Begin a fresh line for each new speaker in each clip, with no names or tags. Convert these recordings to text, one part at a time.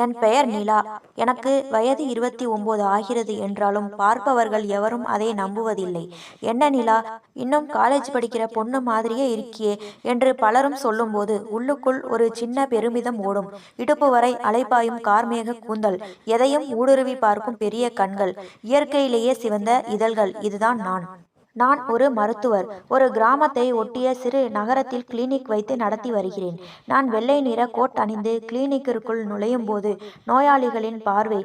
என் பெயர் நிலா. எனக்கு வயது 29 ஆகிறது என்றாலும் பார்ப்பவர்கள் எவரும் அதை நம்புவதில்லை. என்ன நிலா, இன்னும் காலேஜ் படிக்கிற பொண்ணு மாதிரியே இருக்கியே என்று பலரும் சொல்லும்போது உள்ளுக்குள் ஒரு சின்ன பெருமிதம் ஓடும். இடுப்பு வரை அலைபாயும் கார்மேக கூந்தல், எதையும் ஊடுருவி பார்க்கும் பெரிய கண்கள், இயற்கையிலேயே சிவந்த இதழ்கள், இதுதான் நான். நான் ஒரு மருத்துவர். ஒரு கிராமத்தை ஒட்டிய சிறு நகரத்தில் கிளினிக் வைத்து நடத்தி வருகிறேன். நான் வெள்ளை நிற கோட் அணிந்து கிளினிக்கிற்குள் நுழையும் போது நோயாளிகளின் பார்வை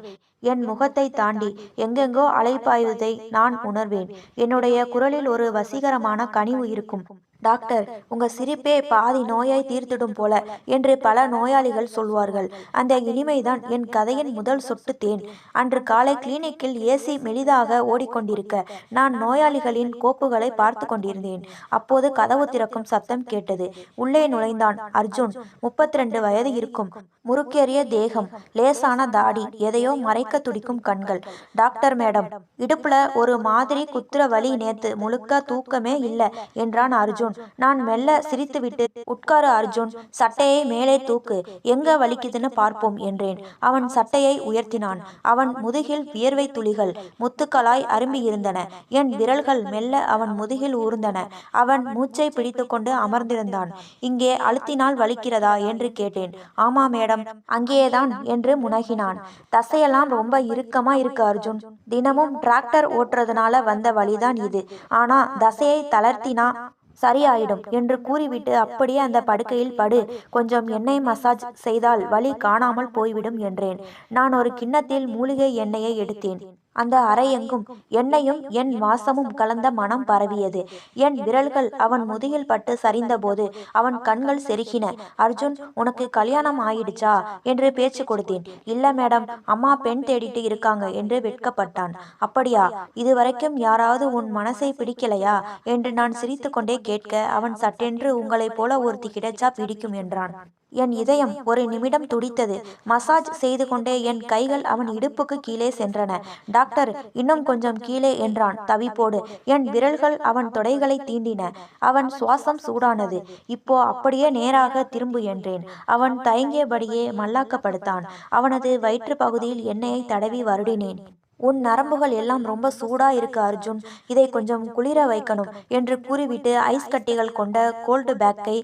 என் முகத்தை தாண்டி எங்கெங்கோ அலைப்பாய்வதை நான் உணர்வேன். என்னுடைய குரலில் ஒரு வசீகரமான கனிவு இருக்கும். டாக்டர், உங்க சிரிப்பே பாதி நோயை தீர்த்திடும் போல என்று பல நோயாளிகள் சொல்வார்கள். அந்த இனிமைதான் என் கதையின் முதல் சொட்டு தேன். அன்று காலை கிளினிக்கில் ஏசி மெலிதாக ஓடிக்கொண்டிருக்க நான் நோயாளிகளின் கோப்புகளை பார்த்து கொண்டிருந்தேன். அப்போது கதவு திறக்கும் சத்தம் கேட்டது. உள்ளே நுழைந்தான் அர்ஜுன். 32 வயது இருக்கும். முறுக்கேறிய தேகம், லேசான தாடி, எதையோ மறைக்க துடிக்கும் கண்கள். டாக்டர் மேடம், இடுப்புல ஒரு மாதிரி குத்துற வலி, நேத்து முழுக்க தூக்கமே இல்ல என்றான் அர்ஜுன். நான் மெல்ல சிரித்துவிட்டு, உட்காரு அர்ஜுன், சட்டையை மேலே தூக்கு, எங்க வலிக்குதுன்னு பார்ப்போம் என்றேன். அவன் சட்டையை உயர்த்தினான். அவன் முதுகில் வியர்வை துளிகள் முத்துக்களாய் அரும்பியிருந்தன. என் விரல்கள் மெல்ல அவன் முதுகில் ஊர்ந்தன. அவன் மூச்சை பிடித்து கொண்டு அமர்ந்திருந்தான். இங்கே அழுத்தினால் வலிக்கிறதா என்று கேட்டேன். ஆமா மேடம், அங்கேயேதான் என்று முனகினான். தசையெல்லாம் ரொம்ப இறுக்கமா இருக்கு அர்ஜுன். தினமும் டிராக்டர் ஓட்டுறதுனால வந்த வலிதான் இது. ஆனா தசையை தளர்த்தினா சரியாயிடும் என்று கூறிவிட்டு அப்படியே அந்த படுக்கையில் படு, கொஞ்சம் எண்ணெய் மசாஜ் செய்தால் வலி காணாமல் போய்விடும் என்றேன். நான் ஒரு கிண்ணத்தில் மூலிகை எண்ணெயை எடுத்தேன். அந்த அறையெங்கும் எண்ணெயும் என் வாசமும் கலந்த மனம் பரவியது. என் விரல்கள் அவன் முதுகில் பட்டு சரிந்தபோது அவன் கண்கள் செருகின. அர்ஜுன், உனக்கு கல்யாணம் ஆயிடுச்சா என்று பேச்சு கொடுத்தேன். இல்ல மேடம், அம்மா பெண் தேடிட்டு இருக்காங்க என்று வெட்கப்பட்டான். அப்படியா, இதுவரைக்கும் யாராவது உன் மனசை பிடிக்கலையா என்று நான் சிரித்து கொண்டே கேட்க அவன் சட்டென்று உங்களைப் போல ஒருத்தி கிடைச்சா பிடிக்கும் என்றான். என் இதயம் ஒரு நிமிடம் துடித்தது. மசாஜ் செய்து கொண்டே என் கைகள் அவன் இடுப்புக்கு கீழே சென்றன. டாக்டர், இன்னும் கொஞ்சம் கீழே என்றான் தவிப்போடு. என் விரல்கள் அவன் தொடைகளை தீண்டின. அவன் சுவாசம் சூடானது. இப்போ அப்படியே நேராக திரும்பு என்றேன். அவன் தயங்கியபடியே மல்லாக்கப்படுத்தான். அவனது வயிற்று பகுதியில் எண்ணெயை தடவி வருடினேன். உன் நரம்புகள் எல்லாம் ரொம்ப சூடா இருக்கு அர்ஜுன், இதை கொஞ்சம் குளிர வைக்கணும் என்று கூறிவிட்டு ஐஸ் கட்டிகள் கொண்ட கோல்டு பேக்கை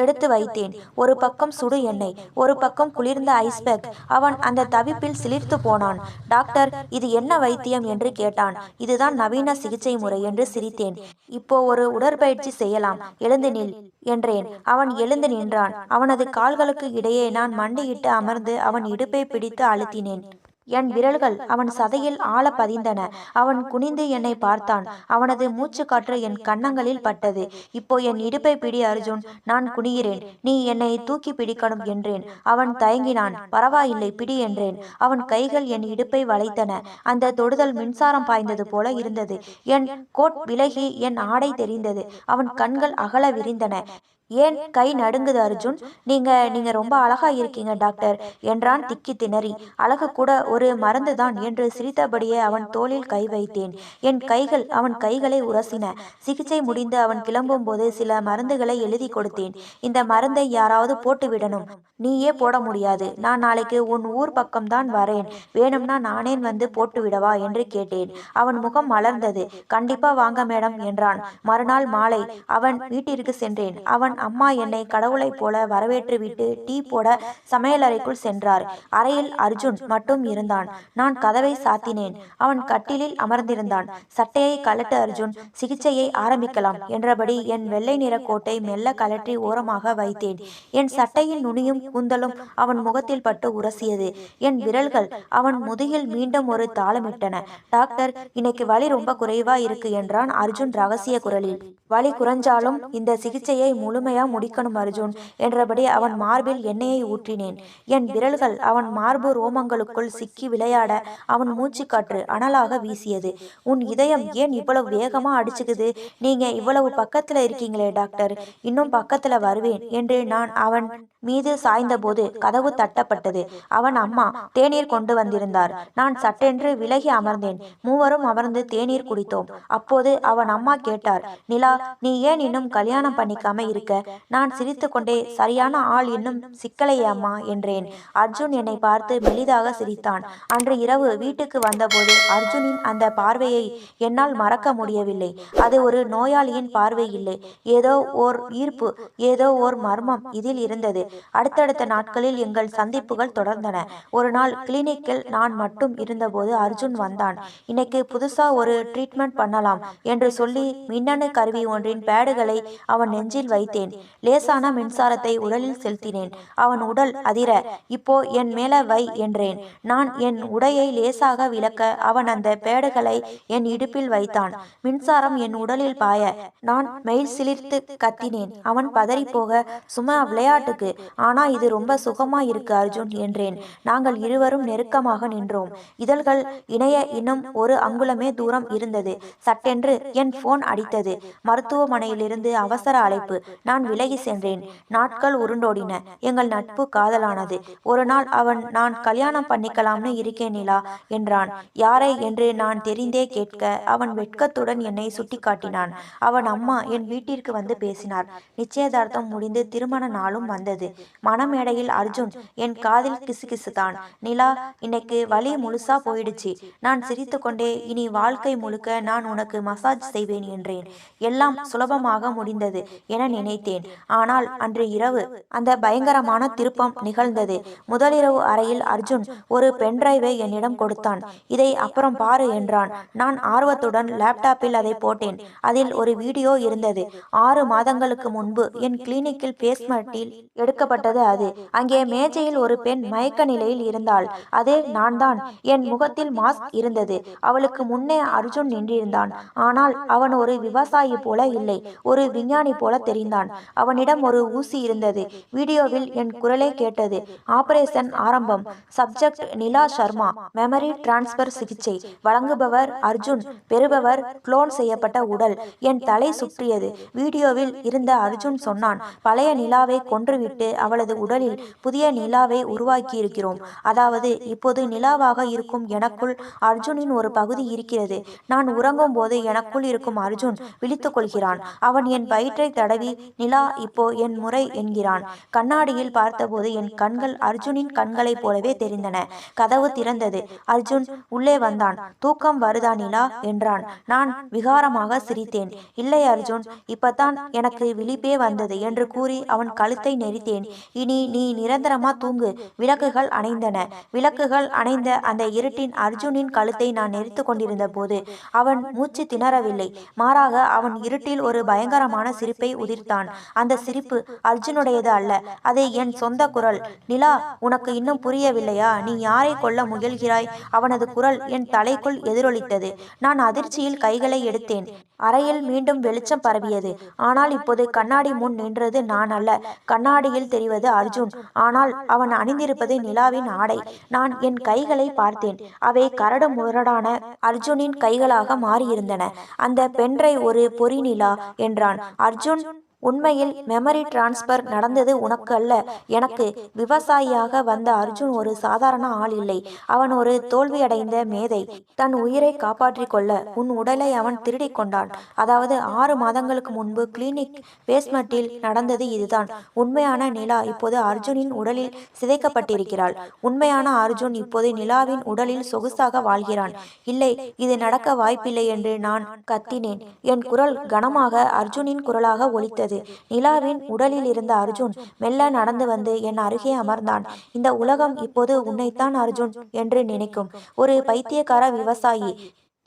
எடுத்து வைத்தேன். ஒரு பக்கம் சுடு எண்ணெய், ஒரு பக்கம் குளிர்ந்த ஐஸ் பேக். அவன் அந்த தவிப்பில் சிலிர்த்து போனான். டாக்டர், இது என்ன வைத்தியம் என்று கேட்டான். இதுதான் நவீன சிகிச்சை முறை என்று சிரித்தேன். இப்போ ஒரு உடற்பயிற்சி செய்யலாம், எழுந்து நில் என்றேன். அவன் எழுந்து நின்றான். அவனது கால்களுக்கு இடையே நான் மண்டியிட்டு அமர்ந்து அவன் இடுப்பை பிடித்து அழுத்தினேன். என் விரல்கள் அவன் சதையில் ஆழ பதிந்தன. அவன் குனிந்து என்னை பார்த்தான். அவனது மூச்சு காற்று என் கன்னங்களில் பட்டது. இப்போ என் இடுப்பை பிடி அர்ஜுன், நான் குனிகிறேன், நீ என்னை தூக்கி பிடிக்கணும் என்றேன். அவன் தயங்கினான். பரவாயில்லை, பிடி என்றேன். அவன் கைகள் என் இடுப்பை வளைத்தன. அந்த தொடுதல் மின்சாரம் பாய்ந்தது போல இருந்தது. என் கோட் விலகி என் ஆடை தெரிந்தது. அவன் கண்கள் அகல விரிந்தன. ஏன் கை நடுங்குது அர்ஜுன்? நீங்க ரொம்ப அழகா இருக்கீங்க டாக்டர் என்றான் திக்கி திணறி. அழகு கூட ஒரு மருந்துதான் என்று சிரித்தபடியே அவன் தோளில் கை வைத்தேன். என் கைகள் அவன் கைகளை உரசின. சிகிச்சை முடிந்து அவன் கிளம்பும் போது சில மருந்துகளை எழுதி கொடுத்தேன். இந்த மருந்தை யாராவது போட்டு விடணும், நீயே போட முடியாது. நான் நாளைக்கு உன் ஊர் பக்கம்தான் வரேன், வேணும்னா நானே வந்து போட்டு விடவா என்று கேட்டேன். அவன் முகம் மலர்ந்தது. கண்டிப்பா வாங்க மேடம் என்றான். மறுநாள் மாலை அவன் வீட்டிற்கு சென்றேன். அவன் அம்மா என்னை கடவுளைப் போல வரவேற்றுவிட்டு டீ போட சமையலறைக்குள் சென்றார். அறையில் அர்ஜுன் மட்டும் இருந்தான். நான் கதவை சாத்தினேன். அவன் கட்டிலில் அமர்ந்திருந்தான். சட்டையை கழட்டு அர்ஜுன், சிகிச்சையை ஆரம்பிக்கலாம் என்றபடி என் வெள்ளை நிற கோட்டை மெல்ல கழற்றி ஓரமாக வைத்தேன். என் சட்டையின் நுனியும் கூந்தலும் அவன் முகத்தில் பட்டு உரசியது. என் விரல்கள் அவன் முதுகில் மீண்டும் ஒரு தாளமிட்டன. டாக்டர், இன்னைக்கு வலி ரொம்ப குறைவா இருக்கு என்றான் அர்ஜுன் ரகசிய குரலில். வலி குறைஞ்சாலும் இந்த சிகிச்சையை முழுமையா முடிக்கணும் அர்ஜுன் என்றபடி அவன் மார்பில் எண்ணெயை ஊற்றினேன். என் விரல்கள் அவன் மார்பு ரோமங்களுக்குள் சிக்கி விளையாட அவன் மூச்சு காற்று அனலாக வீசியது. உன் இதயம் ஏன் இவ்வளவு வேகமா அடிச்சுக்குது? நீங்க இவ்வளவு பக்கத்துல இருக்கீங்களே டாக்டர், இன்னும் பக்கத்துல வருவேன் என்று நான் அவன் மீது சாய்ந்தபோது கதவு தட்டப்பட்டது. அவன் அம்மா தேநீர் கொண்டு வந்திருந்தார். நான் சட்டென்று விலகி அமர்ந்தேன். மூவரும் அமர்ந்து தேநீர் குடித்தோம். அப்போது அவன் அம்மா கேட்டார், நிலா, நீ ஏன் இன்னும் கல்யாணம் பண்ணிக்காம இருக்க? நான் சிரித்து கொண்டே, சரியான ஆள் இன்னும் சிக்கலையே அம்மா என்றேன். அர்ஜுன் என்னை பார்த்து மெலிதாக சிரித்தான். அன்று இரவு வீட்டுக்கு வந்தபோது அர்ஜுனின் அந்த பார்வையை என்னால் மறக்க முடியவில்லை. அது ஒரு நோயாளியின் பார்வை இல்லை. ஏதோ ஓர் ஈர்ப்பு, ஏதோ ஓர் மர்மம் இதில் இருந்தது. அடுத்தடுத்த நாட்களில் எங்கள் சந்திப்புகள் தொடர்ந்தன. ஒரு நாள் கிளினிக்கில் நான் மட்டும் இருந்தபோது அர்ஜுன் வந்தான். இன்னைக்கு புதுசா ஒரு ட்ரீட்மெண்ட் பண்ணலாம் என்று சொல்லி மின்னணு கருவி ஒன்றின் பேடுகளை அவன் நெஞ்சில் வைத்தேன். லேசான மின்சாரத்தை உடலில் செலுத்தினேன். அவன் உடல் அதிர, இப்போ என் மேல வை என்றேன். நான் என் உடையை லேசாக விலக்க அவன் அந்த பேடுகளை என் இடுப்பில் வைத்தான். மின்சாரம் என் உடலில் பாய நான் மெயில் சிலிர்த்து கத்தினேன். அவன் பதறி போக, சும்மா விளையாட்டுக்கு, ஆனா இது ரொம்ப சுகமா இருக்கு அர்ஜுன் என்றேன். நாங்கள் இருவரும் நெருக்கமாக நின்றோம். இதழ்கள் இணைய இன்னும் ஒரு அங்குலமே தூரம் இருந்தது. சட்டென்று என் போன் அடித்தது. மருத்துவமனையிலிருந்து அவசர அழைப்பு. நான் விலகி சென்றேன். நாட்கள் உருண்டோடின. எங்கள் நட்பு காதலானது. ஒரு நாள் அவன், நான் கல்யாணம் பண்ணிக்கலாம்னு இருக்கேன் நிலா என்றான். யாரை என்று நான் தெரிந்தே கேட்க அவன் வெட்கத்துடன் என்னை சுட்டிக்காட்டினான். அவன் அம்மா என் வீட்டிற்கு வந்து பேசினார். நிச்சயதார்த்தம் முடிந்து திருமண நாளும் வந்தது. மணமேடையில் அர்ஜுன் என் காதில் கிசுகிசுத்தான். நிலா, இன்னைக்கு வலி முழுசா போயிடுச்சு. நான் சிரித்து கொண்டே, இனி வாழ்க்கை முழுக்க நான் உனக்கு மசாஜ் செய்வேன் என்றேன். எல்லாம் சுலபமாக முடிந்தது என நினைத்தேன். ஆனால் அன்று இரவு அந்த பயங்கரமான திருப்பம் நிகழ்ந்தது. முதலிரவு அறையில் அர்ஜுன் ஒரு பென்டிரைவை என்னிடம் கொடுத்தான். இதை அப்புறம் பாரு என்றான். நான் ஆர்வத்துடன் லேப்டாப்பில் அதை போட்டேன். அதில் ஒரு வீடியோ இருந்தது. 6 மாதங்களுக்கு முன்பு என் கிளினிக்கில் பேஸ்மெட்டில் எடுக்கப்பட்டது அது. அங்கே மேஜையில் ஒரு பெண் மயக்க நிலையில் இருந்தாள். அது நான் தான். என் முகத்தில் மாஸ்க் இருந்தது. அவளுக்கு முன்னே அர்ஜுன் நின்றிருந்தான். ஆனால் அவன் ஒரு விவசாயி போல இல்லை, ஒரு விஞ்ஞானி போல தெரிந்தான். அவனிடம் ஒரு ஊசி இருந்தது. வீடியோவில் என் குரலே கேட்டது. ஆபரேஷன் ஆரம்பம். சப்ஜெக்ட் நிலா சர்மா. மெமரி டிரான்ஸ்பர் சிகிச்சை. வழங்குபவர் அர்ஜுன். பெறுபவர் குளோன் செய்யப்பட்ட உடல். என் தலை சுற்றியது. வீடியோவில் இருந்த அர்ஜுன் சொன்னான், பழைய நிலாவை கொன்றுவிட்டு அவளது உடலில் புதிய நிலாவை உருவாக்கியிருக்கிறோம். அதாவது இப்போது நிலாவாக இருக்கும் எனக்குள் அர்ஜுனின் ஒரு பகுதி இருக்கிறது. நான் உறங்கும் போது எனக்குள் இருக்கும் அர்ஜுன் விழித்துக் கொள்கிறான். அவன் என் வயிற்றை தடவி, நிலா இப்போ என் முறை என்கிறான். கண்ணாடியில் பார்த்தபோது என் கண்கள் அர்ஜுனின் கண்களைப் போலவே தெரிந்தன. கதவு திறந்தது. அர்ஜுன் உள்ளே வந்தான். தூக்கம் வருதா நிலா என்றான். நான் விகாரமாக சிரித்தேன். இல்லை அர்ஜுன், இப்பதான் எனக்கு விழிப்பே வந்தது என்று கூறி அவன் கழுத்தை நெரித்தேன். இனி நீ நிரந்தரமா தூங்கு. விளக்குகள் அணைந்தன. விளக்குகள் அணைந்த அந்த இருட்டின் அர்ஜுனின் கழுத்தை நான் நெரித்து கொண்டிருந்த போது அவன் மூச்சு திணறவில்லை. மாறாக அவன் இருட்டில் ஒரு பயங்கரமான சிரிப்பை உதிர்த்தான். அந்த சிரிப்பு அர்ஜுனுடையது அல்ல, அது என் சொந்த குரல். நிலா, உனக்கு இன்னும் புரியவில்லையா? நீ யாரை கொல்ல முயல்கிறாய்? அவனது குரல் என் தலைக்குள் எதிரொலித்தது. நான் அதிர்ச்சியில் கைகளை எடுத்தேன். அறையில் மீண்டும் வெளிச்சம் பரவியது. ஆனால் இப்போது கண்ணாடி முன் நின்றது நான் அல்ல. கண்ணாடியில் தெரிவது அர்ஜுன். ஆனால் அவன் அணிந்திருப்பது நிலாவின் ஆடை. நான் என் கைகளை பார்த்தேன். அவை கரடு முரடான அர்ஜுனின் கைகளாக மாறியிருந்தன. அந்த பென்றை ஒரு பொறி நிலா என்றான் அர்ஜுன். உண்மையில் மெமரி டிரான்ஸ்பர் நடந்தது உனக்கு அல்ல, எனக்கு. விவசாயியாக வந்த அர்ஜுன் ஒரு சாதாரண ஆள் இல்லை. அவன் ஒரு தோல்வியடைந்த மேதை. தன் உயிரை காப்பாற்றிக் கொள்ள உன் உடலை அவன் திருடி கொண்டான். அதாவது 6 மாதங்களுக்கு முன்பு கிளினிக் பேஸ்மெட்டில் நடந்தது இதுதான். உண்மையான நிலா இப்போது அர்ஜுனின் உடலில் சிதைக்கப்பட்டிருக்கிறாள். உண்மையான அர்ஜுன் இப்போது நிலாவின் உடலில் சொகுசாக வாழ்கிறான். இல்லை, இது நடக்க வாய்ப்பில்லை என்று நான் கத்தினேன். என் குரல் கனமாக அர்ஜுனின் குரலாக ஒலித்தது. நிலாவின் உடலில் இருந்த அர்ஜுன் மெல்ல நடந்து வந்து என் அருகே அமர்ந்தான். இந்த உலகம் இப்போது உன்னைத்தான் அர்ஜுன் என்று நினைக்கும். ஒரு பைத்தியக்கார விவசாயி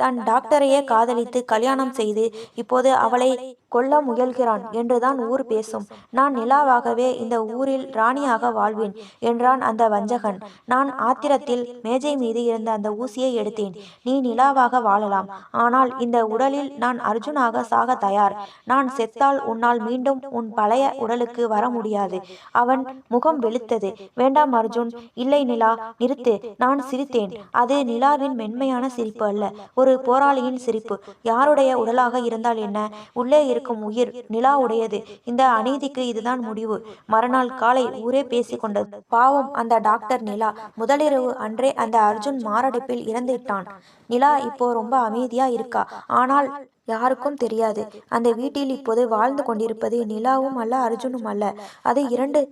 தன் டாக்டரையே காதலித்து கல்யாணம் செய்து இப்போது அவளை கொல்ல முயல்கிறான் என்றுதான் ஊர் பேசும். நான் நிலாவாகவே இந்த ஊரில் ராணியாக வாழ்வேன் என்றான் அந்த வஞ்சகன். நான் ஆத்திரத்தில் மேஜை மீது இருந்த அந்த ஊசியை எடுத்தேன். நீ நிலாவாக வாழலாம், ஆனால் இந்த உடலில் நான் அர்ஜுனாக சாக தயார். நான் செத்தால் உன்னால் மீண்டும் உன் பழைய உடலுக்கு வர முடியாது. அவன் முகம் வெளுத்தது. வேண்டாம் அர்ஜுன். இல்லை நிலா, நிறுத்து. நான் சிரித்தேன். அது நிலாவின் மென்மையான சிரிப்பு அல்ல, ஒரு போராளியின் சிரிப்பு. யாருடைய உடலாக இருந்தால் என்ன? உள்ளே இருக்கும் உயிர் நிலா உடையது. இந்த அநீதிக்கு இதுதான் முடிவு. மறுநாள் காலை ஊரே பேசிக்கொண்டது. பாவம் அந்த டாக்டர் நிலா. முதலிரவு அன்றே அந்த அர்ஜுன் மாரடைப்பில் இறந்துட்டான். நிலா இப்போ ரொம்ப அமைதியா இருக்கா. ஆனால் யாருக்கும் தெரியாது. அந்த வீட்டில் இப்போது வாழ்ந்து கொண்டிருப்பது நிலாவும் அல்ல, அர்ஜுனும் அல்ல. அது இரண்டு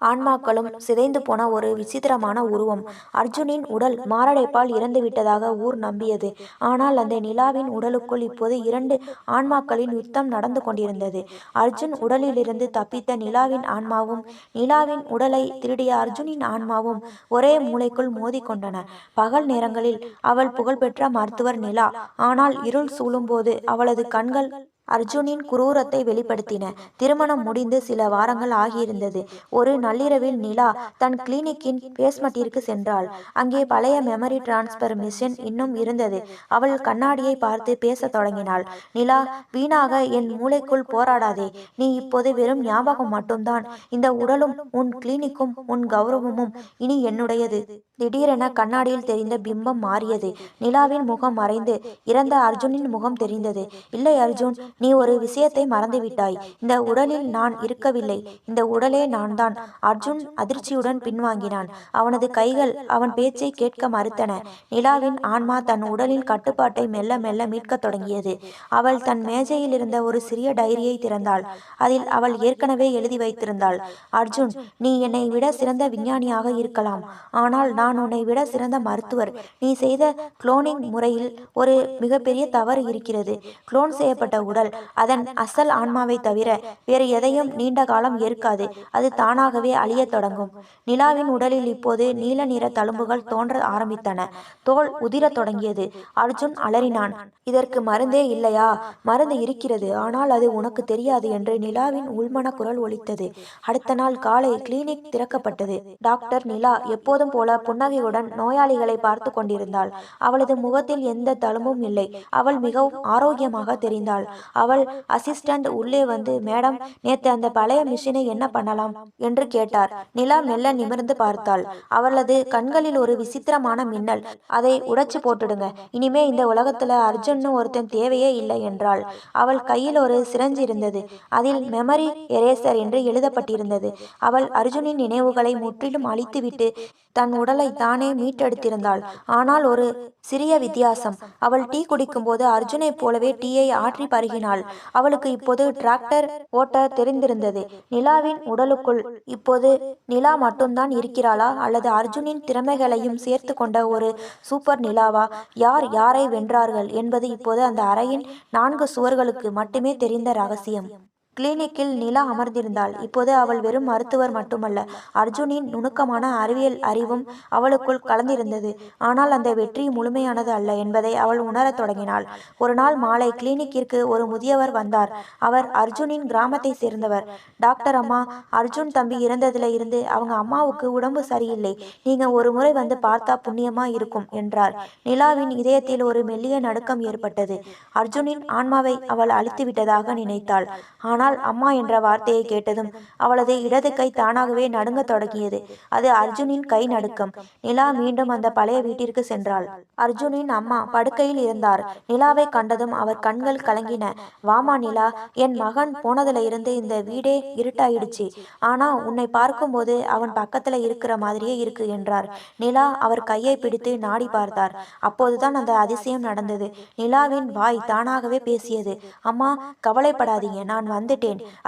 ஆன்மாக்களும் சிதைந்து போன ஒரு விசித்திரமான உருவம். அர்ஜுனின் உடல் மாரடைப்பால் இறந்து விட்டதாக ஊர் நம்பியது. ஆனால் அந்த நிலாவின் உடலுக்குள் இப்போது இரண்டு ஆன்மாக்களின் யுத்தம் நடந்து கொண்டிருந்தது. அர்ஜுன் உடலிலிருந்து தப்பித்த நிலாவின் ஆன்மாவும் நிலாவின் உடலை திருடிய அர்ஜுனின் ஆன்மாவும் ஒரே மூளைக்குள் மோதி கொண்டன. பகல் நேரங்களில் அவள் புகழ்பெற்ற மருத்துவர் நிலா. ஆனால் இருள் சூழும்போது அவளது கண்கள் அர்ஜுனின் குரூரத்தை வெளிப்படுத்தின. திருமணம் முடிந்து சில வாரங்கள் ஆகியிருந்தது. ஒரு நள்ளிரவில் நிலா தன் கிளினிக்கின் பேஸ்மட்டிற்கு சென்றாள். அங்கே பழைய மெமரி டிரான்ஸ்பர் மிஷின் இன்னும் இருந்தது. அவள் கண்ணாடியை பார்த்து பேசத் தொடங்கினாள். நிலா, வீணாக என் மூளைக்குள் போராடாதே. நீ இப்போது வெறும் ஞாபகம் மட்டும்தான். இந்த உடலும் உன் கிளினிக்கும் உன் கௌரவமும் இனி என்னுடையது. திடீரென கண்ணாடியில் தெரிந்த பிம்பம் மாறியது. நிலாவின் முகம் மறைந்து இறந்த அர்ஜுனின் முகம் தெரிந்தது. இல்லை அர்ஜுன், நீ ஒரு விஷயத்தை மறந்துவிட்டாய். இந்த உடலில் நான் இருக்கவில்லை. இந்த உடலே நான் தான். அர்ஜுன் அதிர்ச்சியுடன் பின்வாங்கினான். அவனது கைகள் அவன் பேச்சை கேட்க மறுத்தன. நிலாவின் ஆன்மா தன் உடலின் கட்டுப்பாட்டை மெல்ல மெல்ல மீட்கத் தொடங்கியது. அவள் தன் மேஜையில் இருந்த ஒரு சிறிய டைரியை திறந்தாள். அதில் அவள் ஏற்கனவே எழுதி வைத்திருந்தாள். அர்ஜுன், நீ என்னை விட சிறந்த விஞ்ஞானியாக இருக்கலாம். ஆனால் நான் உன்னை விட சிறந்த மருத்துவர். நீ செய்த குளோனிங் முறையில் ஒரு மிகப்பெரிய தவறு இருக்கிறது. குளோன் செய்யப்பட்ட உடல் அதன் அசல் ஆன்மாவை தவிர வேறு எதையும் நீண்ட காலம் ஏற்காது. அது தானாகவே அழியத் தொடங்கும். நிலாவின் உடலில் இப்போது நீல நிற தழும்புகள் தோன்ற ஆரம்பித்தன. தோல் உதிரத் தொடங்கியது. அர்ஜுன் அலறினான். இதற்கு மருந்தே இல்லையா? மருந்து இருக்கிறது, ஆனால் அது உனக்கு தெரியாது என்று நிலாவின் உள்மன குரல் ஒலித்தது. அடுத்த நாள் காலை கிளினிக் திறக்கப்பட்டது. டாக்டர் நிலா எப்போதும் போல புன்னகையுடன் நோயாளிகளை பார்த்து கொண்டிருந்தாள். அவளது முகத்தில் எந்த தழும்பும் இல்லை. அவள் மிகவும் ஆரோக்கியமாக தெரிந்தாள். அவள் அசிஸ்டண்ட் உள்ளே வந்து, மேடம், நேத்து அந்த பழைய மிஷினை என்ன பண்ணலாம் என்று கேட்டார். நிலா மெல்ல நிமிர்ந்து பார்த்தாள். அவளது கண்களில் ஒரு விசித்திரமான மின்னல். அதை உடைச்சு போட்டுடுங்க. இனிமே இந்த உலகத்துல அர்ஜுன்னு ஒருத்தன் தேவையே இல்லை என்றாள். அவள் கையில் ஒரு சிரஞ்சு இருந்தது. அதில் மெமரி எரேசர் என்று எழுதப்பட்டிருந்தது. அவள் அர்ஜுனின் நினைவுகளை முற்றிலும் அழித்துவிட்டு தன் உடலை தானே மீட்டெடுத்திருந்தாள். ஆனால் ஒரு சிறிய வித்தியாசம். அவள் டீ குடிக்கும்போது அர்ஜுனைப் போலவே டீயை ஆற்றி பருகினாள். அவளுக்கு இப்போது டிராக்டர் ஓட்ட தெரிந்திருந்தது. நிலாவின் உடலுக்குள் இப்போது நிலா மட்டும்தான் இருக்கிறாளா, அல்லது அர்ஜுனின் திறமைகளையும் சேர்த்து கொண்ட ஒரு சூப்பர் நிலாவா? யார் யாரை வென்றார்கள் என்பது இப்போது அந்த அறையின் 4 சுவர்களுக்கு மட்டுமே தெரிந்த ரகசியம். கிளினிக்கில் நிலா அமர்ந்திருந்தாள். இப்போது அவள் வெறும் மருத்துவர் மட்டுமல்ல, அர்ஜுனின் நுணுக்கமான அறிவியல் அறிவும் அவளுக்குள் கலந்திருந்தது. ஆனால் அந்த வெற்றி முழுமையானது அல்ல என்பதை அவள் உணரத் தொடங்கினாள். ஒரு நாள் மாலை கிளினிக்கிற்கு ஒரு முதியவர் வந்தார். அவர் அர்ஜுனின் கிராமத்தை சேர்ந்தவர். டாக்டர் அம்மா, அர்ஜுன் தம்பி இறந்ததுல இருந்து அவங்க அம்மாவுக்கு உடம்பு சரியில்லை. நீங்க ஒரு முறை வந்து பார்த்தா புண்ணியமா இருக்கும் என்றார். நிலாவின் இதயத்தில் ஒரு மெல்லிய நடுக்கம் ஏற்பட்டது. அர்ஜுனின் ஆன்மாவை அவள் அழித்து விட்டதாக நினைத்தாள். ஆனால் அம்மா என்ற வார்த்தையை கேட்டதும் அவளது இடது கை தானாகவே நடுங்கத் தொடங்கியது. அது அர்ஜுனின் கை நடுக்கம். நிலா மீண்டும் அந்த பழைய வீட்டிற்கு சென்றாள். அர்ஜுனின் அம்மா படுக்கையில் இருந்தார். நிலாவை கண்டதும் அவர் கண்கள் கலங்கின. வாமா நிலா, என் மகன் போனதுல இருந்து இந்த வீடே இருட்டாயிடுச்சு. ஆனா உன்னை பார்க்கும்போது அவன் பக்கத்துல இருக்கிற மாதிரியே இருக்கு என்றார். நிலா அவர் கையை பிடித்து நாடி பார்த்தார். அப்போதுதான் அந்த அதிசயம் நடந்தது. நிலாவின் வாய் தானாகவே பேசியது. அம்மா, கவலைப்படாதீங்க, நான் வந்துட்டேன்.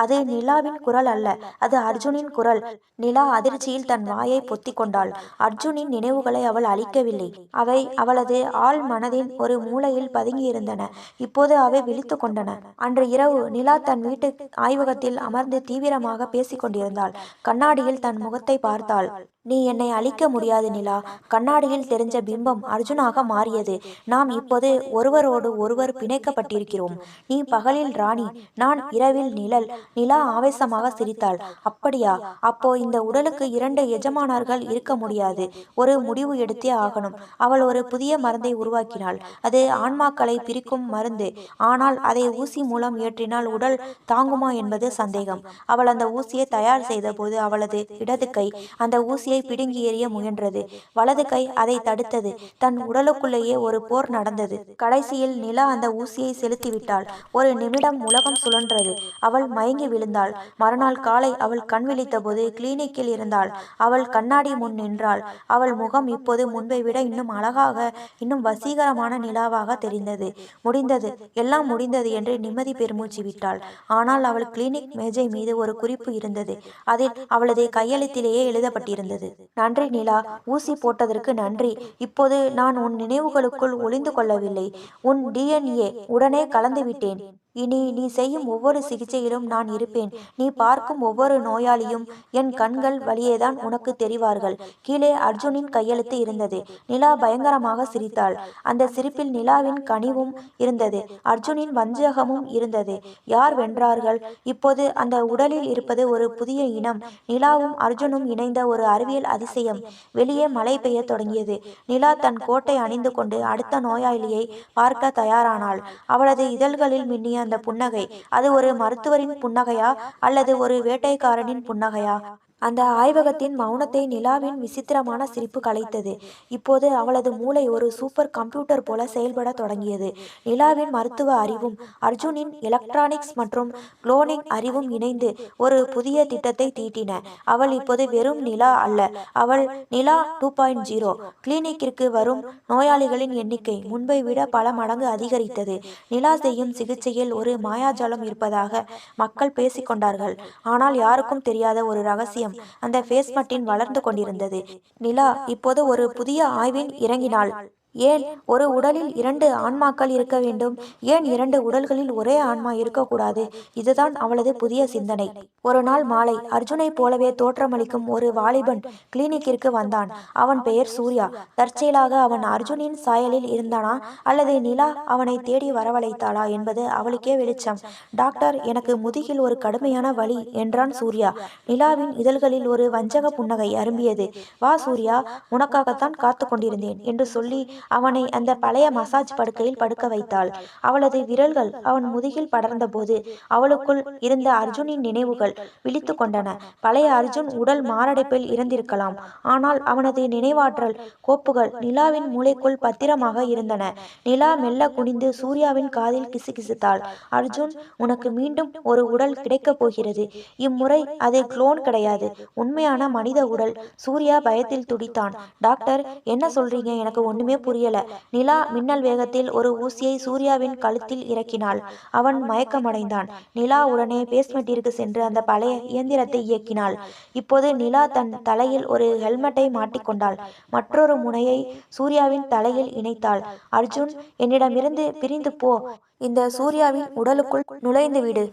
அது நிலாவின் குரல் அல்ல, அது அர்ஜுனின் குரல். நிலா அதிர்ச்சியில் தன் வாயை பொத்தி கொண்டாள். அர்ஜுனின் நினைவுகளை அவள் அழிக்கவில்லை. அவை அவளது ஆழ் மனதின் ஒரு மூலையில் பதுங்கியிருந்தன. இப்போது அவை விழித்து கொண்டன. அன்று இரவு நிலா தன் வீட்டு ஆய்வகத்தில் அமர்ந்து தீவிரமாக பேசிக் கொண்டிருந்தாள். கண்ணாடியில் தன் முகத்தை பார்த்தாள். நீ என்னை அழிக்க முடியாது நிலா. கண்ணாடியில் தெரிஞ்ச பிம்பம் அர்ஜுனாக மாறியது. நாம் இப்போது ஒருவரோடு ஒருவர் பிணைக்கப்பட்டிருக்கிறோம். நீ பகலில் ராணி, நான் இரவில் நிழல். நிலா ஆவேசமாக சிரித்தாள். அப்படியா? அப்போ இந்த உடலுக்கு 2 எஜமானர்கள் இருக்க முடியாது. ஒரு முடிவு எடுத்தே ஆகணும். அவள் ஒரு புதிய மருந்தை உருவாக்கினாள். அது ஆன்மாக்களை பிரிக்கும் மருந்து. ஆனால் அதை ஊசி மூலம் ஏற்றினால் உடல் தாங்குமா என்பது சந்தேகம். அவள் அந்த ஊசியை தயார் செய்த போது அவளது இடது கை அந்த ஊசியை ஊசியை பிடுங்கி எறிய முயன்றது. வலது கை அதை தடுத்தது. தன் உடலுக்குள்ளேயே ஒரு போர் நடந்தது. கடைசியில் நிலா அந்த ஊசியை செலுத்திவிட்டாள். ஒரு நிமிடம் உலகம் சுழன்றது. அவள் மயங்கி விழுந்தாள். மறுநாள் காலை அவள் கண் விழித்தபோது கிளினிக்கில் இருந்தாள். அவள் கண்ணாடி முன் நின்றாள். அவள் முகம் இப்போது முன்பை விட இன்னும் அழகாக, இன்னும் வசீகரமான நிலாவாக தெரிந்தது. முடிந்தது, எல்லாம் முடிந்தது என்று நிம்மதி பெருமூச்சு விட்டாள். ஆனால் அவள் கிளினிக் மேஜை மீது ஒரு குறிப்பு இருந்தது. அதில் அவளது கையெழுத்திலேயே எழுதப்பட்டிருந்தது. நன்றி நிலா, ஊசி போட்டதற்கு நன்றி. இப்போது நான் உன் நினைவுகளுக்குள் ஒளிந்து கொள்ளவில்லை. உன் டிஎன்ஏ உடனே கலந்து விட்டேன். இனி நீ செய்யும் ஒவ்வொரு சிகிச்சையிலும் நான் இருப்பேன். நீ பார்க்கும் ஒவ்வொரு நோயாளியும் என் கண்கள் வழியேதான் உனக்கு தெரிவார்கள். கீழே அர்ஜுனின் கையெழுத்து இருந்தது. நிலா பயங்கரமாக சிரித்தாள். அந்த சிரிப்பில் நிலாவின் கனிவும் இருந்தது, அர்ஜுனின் வஞ்சகமும் இருந்தது. யார் வென்றார்கள்? இப்போது அந்த உடலில் இருப்பது ஒரு புதிய இனம். நிலாவும் அர்ஜுனும் இணைந்த ஒரு அறிவியல் அதிசயம். வெளியே மழை பெய்ய தொடங்கியது. நிலா தன் கோட்டை அணிந்து கொண்டு அடுத்த நோயாளியை பார்க்க தயாரானாள். அவளது இதழ்களில் மின்னிய அந்த புன்னகை, அது ஒரு மருத்துவரின் புன்னகையா அல்லது ஒரு வேட்டைக்காரனின் புன்னகையா? அந்த ஆய்வகத்தின் மௌனத்தை நிலாவின் விசித்திரமான சிரிப்பு கலைத்தது. இப்போது அவளது மூளை ஒரு சூப்பர் கம்ப்யூட்டர் போல செயல்பட தொடங்கியது. நிலாவின் மருத்துவ அறிவும் அர்ஜுனின் எலக்ட்ரானிக்ஸ் மற்றும் குளோனிங் அறிவும் இணைந்து ஒரு புதிய திட்டத்தை தீட்டின. அவள் இப்போது வெறும் நிலா அல்ல, அவள் நிலா 2.0. கிளினிக்கிற்கு வரும் நோயாளிகளின் எண்ணிக்கை முன்பை விட பல மடங்கு அதிகரித்தது. நிலா செய்யும் சிகிச்சையில் ஒரு மாயாஜாலம் இருப்பதாக மக்கள் பேசிக்கொண்டார்கள். ஆனால் யாருக்கும் தெரியாத ஒரு ரகசியம் அந்த பேஸ்மெட்டின் வளர்ந்து கொண்டிருந்தது. நிலா இப்போது ஒரு புதிய ஆய்வில் இறங்கினாள். ஏன் ஒரு உடலில் 2 ஆன்மாக்கள் இருக்க வேண்டும்? ஏன் 2 உடல்களில் ஒரே ஆன்மா இருக்கக்கூடாது? இதுதான் அவளது புதிய சிந்தனை. ஒரு நாள் மாலை அர்ஜுனை போலவே தோற்றமளிக்கும் ஒரு வாலிபன் கிளினிக்கிற்கு வந்தான். அவன் பெயர் சூர்யா. தற்செயலாக அவன் அர்ஜுனின் சாயலில் இருந்தானா அல்லது நிலா அவனை தேடி வரவழைத்தாளா என்பது அவளுக்கே வெளிச்சம். டாக்டர், எனக்கு முதுகில் ஒரு கடுமையான வலி என்றான் சூர்யா. நிலாவின் இதழ்களில் ஒரு வஞ்சக புன்னகை அரும்பியது. வா சூர்யா, உனக்காகத்தான் காத்து கொண்டிருந்தேன் என்று சொல்லி அவனை அந்த பழைய மசாஜ் படுக்கையில் படுக்க வைத்தாள். அவளது விரல்கள் அவன் முதுகில் படர்ந்தபோது அவளுக்குள் இருந்த அர்ஜுனின் நினைவுகள் விழித்து கொண்டன. பழைய அர்ஜுன் உடல் மாரடைப்பில் இறந்திருக்கலாம், ஆனால் அவனது நினைவாற்றல் கோப்புகள் நிலாவின் மூளைக்குள் பத்திரமாக இருந்தன. நிலா மெல்ல குனிந்து சூர்யாவின் காதில் கிசுகிசுத்தாள். அர்ஜுன், உனக்கு மீண்டும் ஒரு உடல் கிடைக்கப் போகிறது. இம்முறை அது குளோன் கிடையாது, உண்மையான மனித உடல். சூர்யா பயத்தில் துடித்தான். டாக்டர், என்ன சொல்றீங்க? எனக்கு ஒண்ணுமே புரியல. நிலா மின்னல் வேகத்தில் ஒரு ஊசியை சூர்யாவின் கழுத்தில் இறக்கினாள். அவன் மயக்கமடைந்தான். நிலா உடனே பேஸ்மெட்டிற்கு சென்று அந்த பழைய இயந்திரத்தை இயக்கினாள். இப்போது நிலா தன் தலையில் ஒரு ஹெல்மெட்டை மாட்டிக்கொண்டாள். மற்றொரு முனையை சூர்யாவின் தலையில் இணைத்தாள். அர்ஜுன், என்னிடமிருந்து பிரிந்து போ. இந்த சூர்யாவின் உடலுக்குள் நுழைந்து விடு.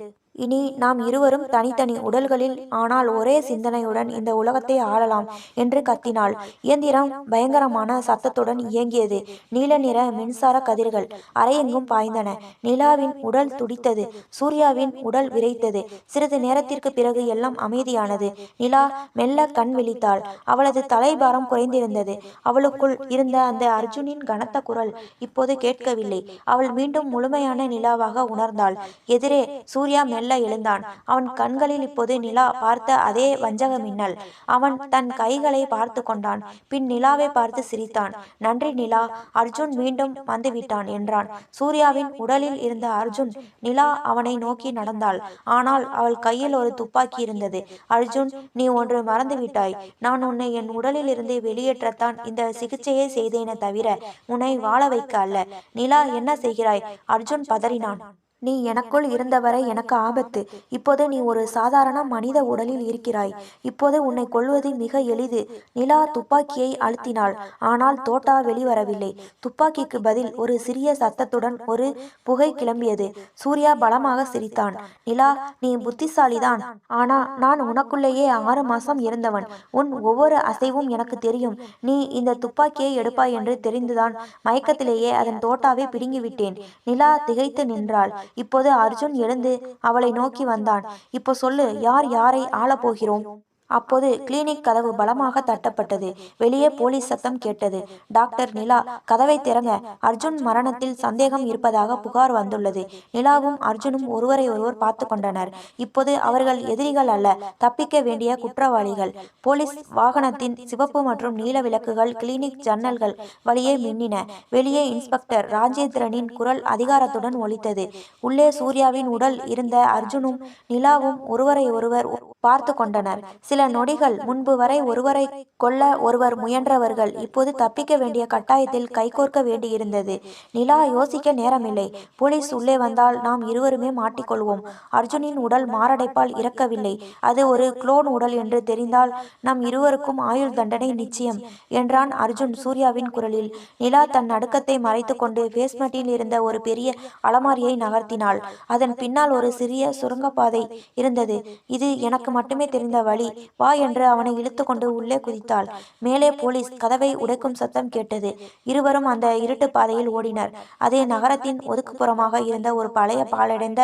இனி நாம் இருவரும் தனித்தனி உடல்களில், ஆனால் ஒரே சிந்தனையுடன் இந்த உலகத்தை ஆளலாம் என்று கத்தினாள். இயந்திரம் பயங்கரமான சத்தத்துடன் இயங்கியது. நீல நிற மின்சார கதிர்கள் அறையெங்கும் பாய்ந்தன. நிலாவின் உடல் துடித்தது. சூர்யாவின் உடல் விரைத்தது. சிறிது நேரத்திற்கு பிறகு எல்லாம் அமைதியானது. நிலா மெல்ல கண் விழித்தாள். அவளது தலைபாரம் குறைந்திருந்தது. அவளுக்குள் இருந்த அந்த அர்ஜுனின் கனத்த குரல் இப்போது கேட்கவில்லை. அவள் மீண்டும் முழுமையான நிலாவாக உணர்ந்தாள். எதிரே சூர்யா மெல்ல எழுந்தான். அவன் கண்களில் இப்போது நிலா பார்த்த அதே வஞ்சக மின்னல். அவன் தன் கைகளை பார்த்து கொண்டான். பின் நிலாவை பார்த்து சிரித்தான். நன்றி நிலா, அர்ஜுன் மீண்டும் வந்துவிட்டான் என்றான். சூர்யாவின் உடலில் இருந்த அர்ஜுன். நிலா அவனை நோக்கி நடந்தாள். ஆனால் அவள் கையில் ஒரு துப்பாக்கி இருந்தது. அர்ஜுன், நீ ஒன்று மறந்துவிட்டாய். நான் உன்னை என் உடலில் இருந்து வெளியேற்றத்தான் இந்த சிகிச்சையை செய்தேனே தவிர உன்னை வாழ வைக்க அல்ல. நிலா, என்ன செய்கிறாய்? அர்ஜுன் பதறினான். நீ எனக்குள் இருந்தவரை எனக்கு ஆபத்து. இப்போது நீ ஒரு சாதாரண மனித உடலில் இருக்கிறாய். இப்போது உன்னை கொல்வது மிக எளிது. நிலா துப்பாக்கியை அழுத்தினாள். ஆனால் தோட்டா வெளிவரவில்லை. துப்பாக்கிக்கு பதில் ஒரு சிறிய சத்தத்துடன் ஒரு புகை கிளம்பியது. சூர்யா பலமாக சிரித்தான். நிலா, நீ புத்திசாலிதான். ஆனா நான் உனக்குள்ளேயே 6 மாசம் இருந்தவன். உன் ஒவ்வொரு அசைவும் எனக்கு தெரியும். நீ இந்த துப்பாக்கியை எடுப்பாய் என்று தெரிந்துதான் மயக்கத்திலேயே அதன் தோட்டாவை பிடுங்கிவிட்டேன். நிலா திகைத்து நின்றாள். இப்போது அர்ஜுன் எழுந்து அவளை நோக்கி வந்தான். இப்போ சொல்லு, யார் யாரை ஆளப்போகிறோம்? அப்போது கிளினிக் கதவு பலமாக தட்டப்பட்டது. வெளியே போலீஸ் சத்தம் கேட்டது. டாக்டர் நிலா, கதவை திறங்க. அர்ஜுன் மரணத்தில் சந்தேகம் இருப்பதாக புகார் வந்துள்ளது. நிலாவும் அர்ஜுனும் ஒருவரை ஒருவர் பார்த்து கொண்டனர். இப்போது அவர்கள் எதிரிகள் அல்ல, தப்பிக்க வேண்டிய குற்றவாளிகள். போலீஸ் வாகனத்தின் சிவப்பு மற்றும் நீல விளக்குகள் கிளினிக் ஜன்னல்கள் வழியே மின்னின. வெளியே இன்ஸ்பெக்டர் ராஜேந்திரனின் குரல் அதிகாரத்துடன் ஒலித்தது. உள்ளே சூர்யாவின் உடல் இருந்த அர்ஜுனும் நிலாவும் ஒருவரை ஒருவர் பார்த்து கொண்டனர். சில நொடிகள் முன்பு வரை ஒருவரை கொல்ல ஒருவர் முயன்றவர்கள் இப்போது தப்பிக்க வேண்டிய கட்டாயத்தில் கைகோர்க்க வேண்டியிருந்தது. நிலா யோசிக்க நேரமில்லை. போலீஸ் உள்ளே வந்தால் நாம் இருவருமே மாட்டிக்கொள்வோம். அர்ஜுனின் உடல் மாரடைப்பால் இறக்கவில்லை. அது ஒரு குளோன் உடல் என்று தெரிந்தால் நம் இருவருக்கும் ஆயுள் தண்டனை நிச்சயம் என்றான் அர்ஜுன் சூர்யாவின் குரலில். நிலா தன் நடுக்கத்தை மறைத்து கொண்டு பேஸ்மெட்டில் இருந்த ஒரு பெரிய அலமாரியை நகர்த்தினாள். அதன் பின்னால் ஒரு சிறிய சுரங்கப்பாதை இருந்தது. இது எனக்கு மட்டுமே தெரிந்த வழி, வா என்று அவனை இழுத்து கொண்டு உள்ளே குதித்தாள். மேலே போலீஸ் கதவை உடைக்கும் சத்தம் கேட்டது. இருவரும் அந்த இருட்டு பாதையில் ஓடினர். அது நகரத்தின் ஒதுக்குப்புறமாக இருந்த ஒரு பழைய பாழடைந்த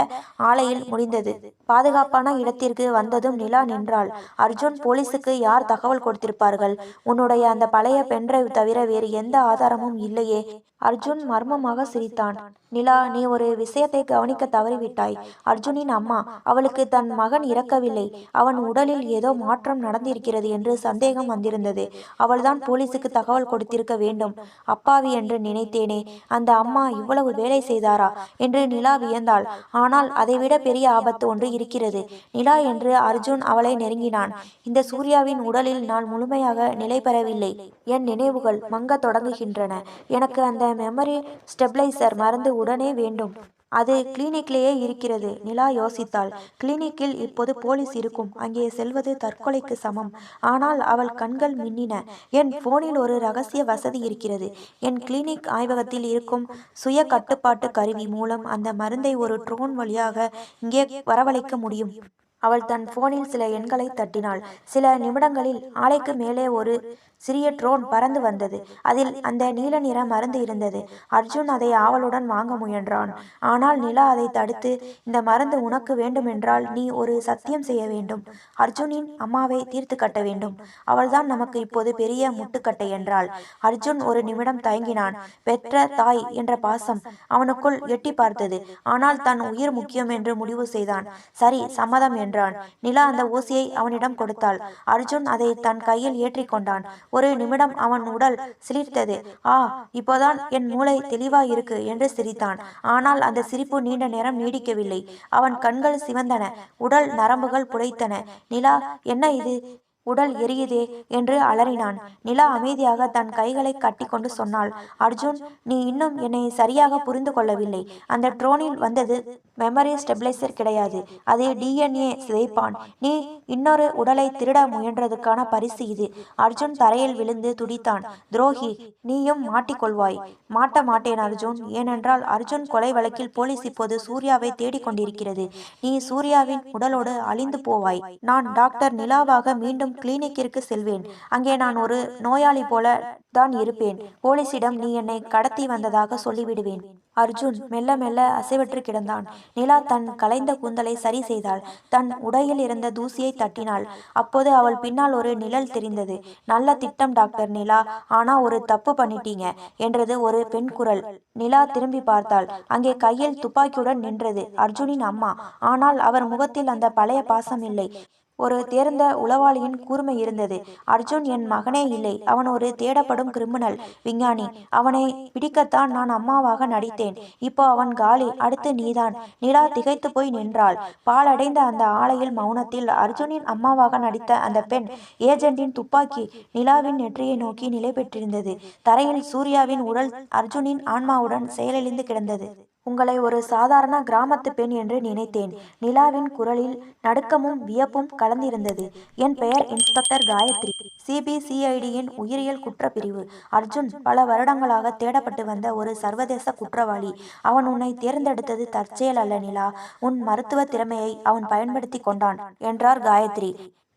ஆலையில் முடிந்தது. பாதுகாப்பான இடத்திற்கு வந்ததும் நிலா நின்றாள். அர்ஜுன், போலீஸுக்கு யார் தகவல் கொடுத்திருப்பார்கள்? உன்னுடைய அந்த பழைய பென்டிரைவ் தவிர வேறு எந்த ஆதாரமும் இல்லையே. அர்ஜுன் மர்மமாக சிரித்தான். நிலா, நீ ஒரு விஷயத்தை கவனிக்க தவறிவிட்டாய். அர்ஜுனின் அம்மா, அவளுக்கு தன் மகன் இறக்கவில்லை, அவன் உடலில் ஏதோ மாற்றம் நடந்திருக்கிறது என்று சந்தேகம் வந்திருந்தது. அவள்தான் போலீஸுக்கு தகவல் கொடுத்திருக்க வேண்டும். அப்பாவி என்று நினைத்தேனே. அந்த அம்மா இவ்வளவு வேலை செய்தாரா என்று நிலா வியந்தாள். ஆனால் அதைவிட பெரிய ஆபத்து ஒன்று இருக்கிறது நிலா என்று அர்ஜுன் அவளை நெருங்கினான். இந்த சூர்யாவின் உடலில் நான் முழுமையாக நிலை பெறவில்லை. என் நினைவுகள் மங்க தொடங்குகின்றன. எனக்கு அந்த மெமரி ஸ்டெபிளைசர் மருந்து உடனே வேண்டும். அது கிளினிக்லேயே இருக்கிறது. நிலா யோசித்தாள். கிளினிக்கில் இப்போது போலீஸ் இருக்கும். அங்கே செல்வது தற்கொலைக்கு சமம். ஆனால் அவள் கண்கள் மின்னின. என் போனில் ஒரு ரகசிய வசதி இருக்கிறது. என் கிளினிக் ஆய்வகத்தில் இருக்கும் சுய கட்டுப்பாட்டு கருவி மூலம் அந்த மருந்தை ஒரு ட்ரோன் வழியாக இங்கே வரவழைக்க முடியும். அவள் தன் போனில் சில எண்களை தட்டினாள். சில நிமிடங்களில் ஆலைக்கு மேலே ஒரு சிறிய ட்ரோன் பறந்து வந்தது. அதில் அந்த நீல நிற மருந்து இருந்தது. அர்ஜுன் அதை ஆவலுடன் வாங்க முயன்றான். ஆனால் நிலா அதை தடுத்து, இந்த மருந்து உனக்கு வேண்டுமென்றால் நீ ஒரு சத்தியம் செய்ய வேண்டும். அர்ஜுனின் அம்மாவை தீர்த்து கட்ட வேண்டும். அவள்தான் நமக்கு இப்போது பெரிய முட்டுக்கட்டை என்றாள். அர்ஜுன் ஒரு நிமிடம் தயங்கினான். பெற்ற தாய் என்ற பாசம் அவனுக்குள் எட்டி பார்த்தது. ஆனால் தன் உயிர் முக்கியம் என்று முடிவு செய்தான். சரி, சம்மதம் என்றான். நிலா அந்த ஊசியை அவனிடம் கொடுத்தாள். அர்ஜுன் அதை தன் கையில் ஏற்றி கொண்டான். ஒரு நிமிடம் அவன் உடல் சிலிர்த்தது. ஆ, இப்போதான் என் மூளை தெளிவா இருக்கு என்று சிரித்தான். ஆனால் அந்த சிரிப்பு நீண்ட நேரம் நீடிக்கவில்லை. அவன் கண்கள் சிவந்தன. உடல் நரம்புகள் புடைத்தன. நிலா, என்ன இது? உடல் எரியுதே என்று அலறினான். நிலா அமைதியாக தன் கைகளை கட்டி கொண்டு சொன்னாள். அர்ஜுன், நீ இன்னும் என்னை சரியாக புரிந்து கொள்ளவில்லை. அந்த ட்ரோனில் வந்தது மெமரி ஸ்டெபிளைசர் கிடையாது. அது DNA சிதைப்பான். நீ இன்னொரு உடலை திருட முயன்றதுக்கான பரிசு இது. அர்ஜுன் தரையில் விழுந்து துடித்தான். துரோகி, நீயும் மாட்டிக்கொள்வாய். மாட்ட மாட்டேன் அர்ஜுன். ஏனென்றால் அர்ஜுன் கொலை வழக்கில் போலீஸ் இப்போது சூர்யாவை தேடிக்கொண்டிருக்கிறது. நீ சூர்யாவின் உடலோடு அழிந்து போவாய். நான் டாக்டர் நிலாவாக மீண்டும் கிளினிக்கிற்கு செல்வேன். அங்கே நான் ஒரு நோயாளி போல தான் இருப்பேன். போலீசிடம் நீ என்னை கடத்தி வந்ததாக சொல்லிவிடுவேன். அர்ஜுன் மெல்ல மெல்ல அசைவற்று கிடந்தான். நிலா தன் கலைந்த கூந்தலை சரி செய்தாள். தன் உடையில் இருந்த தூசியை தட்டினாள். அப்போது அவள் பின்னால் ஒரு நிழல் தெரிந்தது. நல்ல திட்டம் டாக்டர் நிலா, ஆனா ஒரு தப்பு பண்ணிட்டீங்க என்றது ஒரு பெண் குரல். நிலா திரும்பி பார்த்தாள். அங்கே கையில் துப்பாக்கியுடன் நின்றது அர்ஜுனின் அம்மா. ஆனால் அவர் முகத்தில் அந்த பழைய பாசம் இல்லை. ஒரு தேர்ந்த உளவாளியின் கூர்மை இருந்தது. அர்ஜுன் என் மகனே இல்லை. அவன் ஒரு தேடப்படும் கிரிமினல் விஞ்ஞானி. அவனை பிடிக்கத்தான் நான் அம்மாவாக நடித்தேன். இப்போ அவன் காலி. அடுத்து நீதான். நிலா திகைத்து போய் நின்றாள். பாலடைந்த அந்த ஆலையில் மௌனத்தில் அர்ஜுனின் அம்மாவாக நடித்த அந்த பெண் ஏஜென்டின் துப்பாக்கி நிலாவின் நெற்றியை நோக்கி நிலை பெற்றிருந்தது. தரையில் சூர்யாவின் உடல் அர்ஜுனின் ஆன்மாவுடன் செயலிழந்து கிடந்தது. உங்களை ஒரு சாதாரண கிராமத்து பெண் என்று நினைத்தேன். நிலாவின் குரலில் நடுக்கமும் வியப்பும் கலந்திருந்தது. என் பெயர் இன்ஸ்பெக்டர் காயத்ரி, CBCIDயின் உயிரியல் குற்றப்பிரிவு. அர்ஜுன் பல வருடங்களாக தேடப்பட்டு வந்த ஒரு சர்வதேச குற்றவாளி. அவன் உன்னை தேர்ந்தெடுத்தது தற்செயல் அல்ல நிலா. உன் மருத்துவ திறமையை அவன் பயன்படுத்தி கொண்டான் என்றார் காயத்ரி.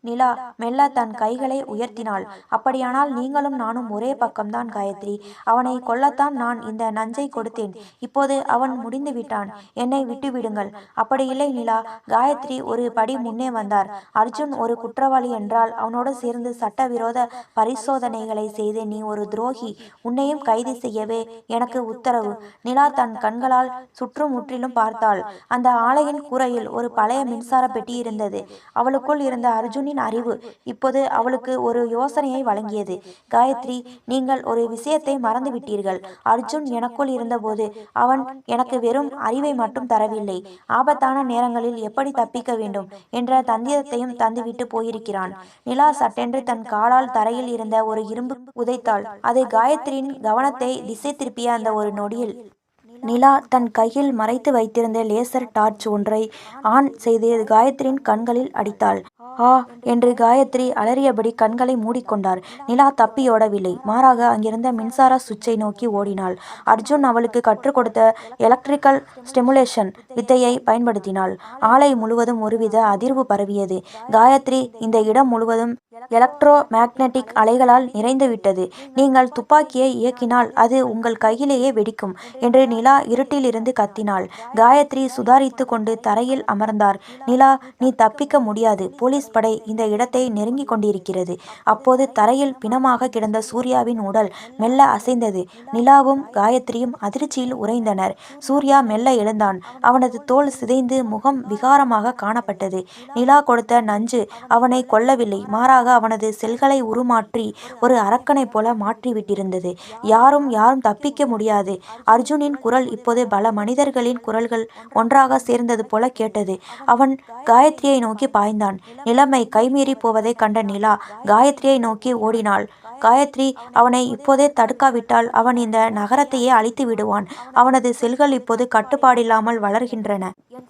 நிலா மெல்ல தன் கைகளை உயர்த்தினாள். அப்படியானால் நீங்களும் நானும் ஒரே பக்கம்தான் காயத்ரி. அவனை கொல்லத்தான் நான் இந்த நஞ்சை கொடுத்தேன். இப்போது அவன் முடிந்து விட்டான். என்னை விட்டுவிடுங்கள். அப்படியில்லை நிலா. காயத்ரி ஒரு படி முன்னே வந்தார். அர்ஜுன் ஒரு குற்றவாளி என்றால் அவனோடு சேர்ந்து சட்டவிரோத பரிசோதனைகளை செய்து நீ ஒரு துரோகி. உன்னையும் கைது செய்யவே எனக்கு உத்தரவு. நிலா தன் கண்களால் சுற்றும் முற்றிலும் பார்த்தாள். அந்த ஆலையின் கூரையில் ஒரு பழைய மின்சார பெட்டி இருந்தது. அவளுக்குள் இருந்த அர்ஜுனின் அறிவு இப்போது அவளுக்கு ஒரு யோசனையை வழங்கியது. காயத்ரி, நீங்கள் ஒரு விஷயத்தை மறந்துவிட்டீர்கள். அர்ஜுன் எனக்குள் இருந்தபோது அவன் எனக்கு வெறும் அறிவை மட்டும் தரவில்லை, ஆபத்தான நேரங்களில் எப்படி தப்பிக்க வேண்டும் என்ற தந்திரத்தையும் தந்துவிட்டு போயிருக்கிறான். நிலா சட்டென்று தன் காலால் தரையில் இருந்த ஒரு இரும்பு உதைத்தாள். அது காயத்ரியின் கவனத்தை திசை திருப்பிய அந்த ஒரு நொடியில் நிலா தன் கையில் மறைத்து வைத்திருந்த லேசர் டார்ச் ஒன்றை ஆன் செய்து காயத்ரியின் கண்களில் அடித்தாள். ஆ என்று காயத்ரி அலறியபடி கண்களை மூடிக்கொண்டார். நிலா தப்பியோடவில்லை. மாறாக அங்கிருந்த மின்சார சுவிட்சை நோக்கி ஓடினாள். அர்ஜுன் அவளுக்கு கற்றுக் கொடுத்த எலக்ட்ரிக்கல் ஸ்டிமுலேஷன் வித்தையை பயன்படுத்தினாள். ஆலை முழுவதும் ஒருவித அதிர்வு பரவியது. காயத்ரி, இந்த இடம் முழுவதும் எலக்ட்ரோ மேக்னட்டிக் அலைகளால் நிறைந்துவிட்டது. நீங்கள் துப்பாக்கியை இயக்கினால் அது உங்கள் கையிலேயே வெடிக்கும் என்று நிலா இருட்டிலிருந்து கத்தினாள். காயத்ரி சுதாரித்து கொண்டு தரையில் அமர்ந்தார். நிலா, நீ தப்பிக்க முடியாது. போலீஸ் படை இந்த இடத்தை நெருங்கி கொண்டிருக்கிறது. அப்போது தரையில் பிணமாக கிடந்த சூர்யாவின் உடல் மெல்ல அசைந்தது. நிலாவும் காயத்ரியும் அதிர்ச்சியில் உறைந்தனர். சூர்யா மெல்ல எழுந்தான். அவனது தோல் சிதைந்து முகம் விகாரமாக காணப்பட்டது. நிலா கொடுத்த நஞ்சு அவனை கொல்லவில்லை, மாறாக அவனது செல்களை உருமாற்றி ஒரு அரக்கனை போல மாற்றிவிட்டிருந்தது. யாரும் தப்பிக்க முடியாது. அர்ஜுனின் குரல் இப்போது பல மனிதர்களின் குரல்கள் ஒன்றாக சேர்ந்தது போல கேட்டது. அவன் காயத்ரியை நோக்கி பாய்ந்தான். நிலைமை கைமீறி போவதை கண்ட நிலா காயத்ரியை நோக்கி ஓடினாள். காயத்ரி, அவனை இப்போதே தடுக்காவிட்டால் அவன் இந்த நகரத்தையே அழித்து விடுவான். அவனது செல்கள் இப்போது கட்டுப்பாடில்லாமல் வளர்கின்றன.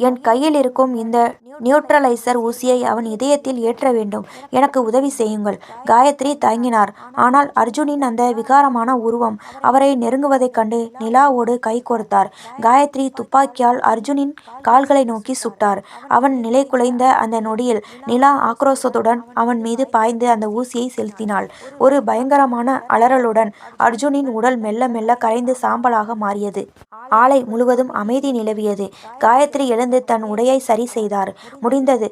என் கையில் இருக்கும் இந்த நியூட்ரலைசர் ஊசியை அவன் இதயத்தில் ஏற்ற வேண்டும். எனக்கு உதவி செய்யுங்கள். காயத்ரி தயங்கினார். ஆனால் அர்ஜுனின் அந்த விகாரமான உருவம் அவரை நெருங்குவதைக் கண்டு நிலாவோடு கைகோர்த்தார். காயத்ரி துப்பாக்கியால் அர்ஜுனின் கால்களை நோக்கி சுட்டார். அவன் நிலை குலைந்த அந்த நொடியில் நிலா ஆக்ரோஷத்துடன் அவன் மீது பாய்ந்து அந்த ஊசியை செலுத்தினாள். ஒரு பயங்கரமான அலறலுடன் அர்ஜுனின் உடல் மெல்ல மெல்ல கரைந்து சாம்பலாக மாறியது. ஆலை முழுவதும் அமைதி நிலவியது. காயத்ரி எழுந்து தன் உடையை சரி செய்தார். முடிந்தது.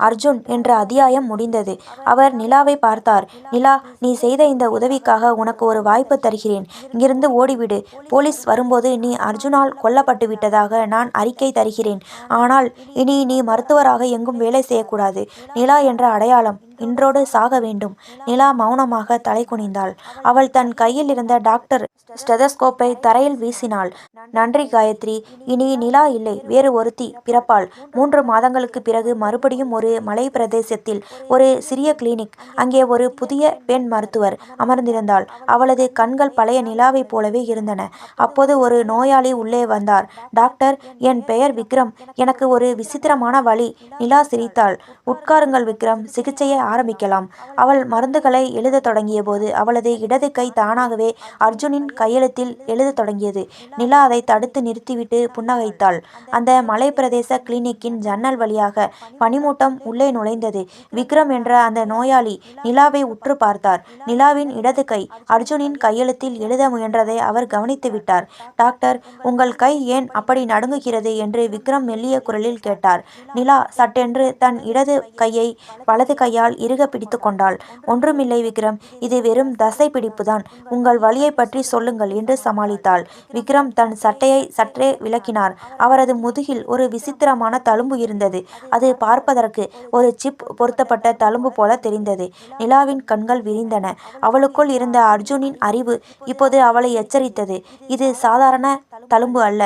அர்ஜுன் என்ற அத்தியாயம் முடிந்தது. அவர் நிலாவை பார்த்தார். நிலா, நீ செய்த இந்த உதவிக்காக உனக்கு ஒரு வாய்ப்பு தருகிறேன். இங்கிருந்து ஓடிவிடு. போலீஸ் வரும்போது நீ அர்ஜுனால் கொல்லப்பட்டு விட்டதாக நான் அறிக்கை தருகிறேன். ஆனால் இனி நீ மருத்துவராக எங்கும் வேலை செய்யக்கூடாது. நிலா என்ற அடையாளம் இன்றோடு சாக வேண்டும். நிலா மௌனமாக தலை குனிந்தாள். அவள் தன் கையில் இருந்த டாக்டர் ஸ்டெதஸ்கோப்பை தரையில் வீசினாள். நன்றி காயத்ரி. இனி நிலா இல்லை, வேறு ஒருத்தி பிறப்பாள். 3 மாதங்களுக்கு பிறகு மறுபடியும் ஒரு மலை பிரதேசத்தில் ஒரு சிறிய கிளினிக். அங்கே ஒரு புதிய பெண் மருத்துவர் அமர்ந்திருந்தாள். அவளது கண்கள் பழைய நிலாவைப் போலவே இருந்தன. அப்போது ஒரு நோயாளி உள்ளே வந்தார். டாக்டர், என் பெயர் விக்ரம். எனக்கு ஒரு விசித்திரமான வலி. நிலா சிரித்தாள். உட்காருங்கள் விக்ரம், சிகிச்சையை ஆரம்பிக்கலாம். அவள் மருந்துகளை எழுதத் தொடங்கிய போது அவளது இடது கை தானாகவே அர்ஜுனின் கையெழுத்தில் எழுதத் தொடங்கியது. நிலா அதை தடுத்து நிறுத்திவிட்டு புன்னகைத்தாள். அந்த மலை பிரதேச கிளினிக்கின் ஜன்னல் வழியாக பனிமூட்டம் உள்ளே நுழைந்தது. விக்ரம் என்ற அந்த நோயாளி நிலாவை உற்று பார்த்தார். நிலாவின் இடது கை அர்ஜுனின் கையெழுத்தில் எழுத முயன்றதை அவர் கவனித்து விட்டார். டாக்டர், உங்கள் கை ஏன் அப்படி நடுங்குகிறது என்று விக்ரம் மெல்லிய குரலில் கேட்டார். நிலா சட்டென்று தன் இடது கையை வலது கையால் இறுக பிடித்து கொண்டாள். ஒன்றுமில்லை விக்ரம், இது வெறும் தசை பிடிப்புதான். உங்கள் வலியை பற்றி சொல்லுங்கள் என்று சமாளித்தாள். விக்ரம் தன் சட்டையை சற்றே விலக்கினார். அவரது முதுகில் ஒரு விசித்திரமான தழும்பு இருந்தது. அது பார்ப்பதற்கு ஒரு சிப் பொருத்தப்பட்ட தழும்பு போல தெரிந்தது. நிலாவின் கண்கள் விரிந்தன. அவளுக்குள் இருந்த அர்ஜுனின் அறிவு இப்போது அவளை எச்சரித்தது. இது சாதாரண தழும்பு அல்ல.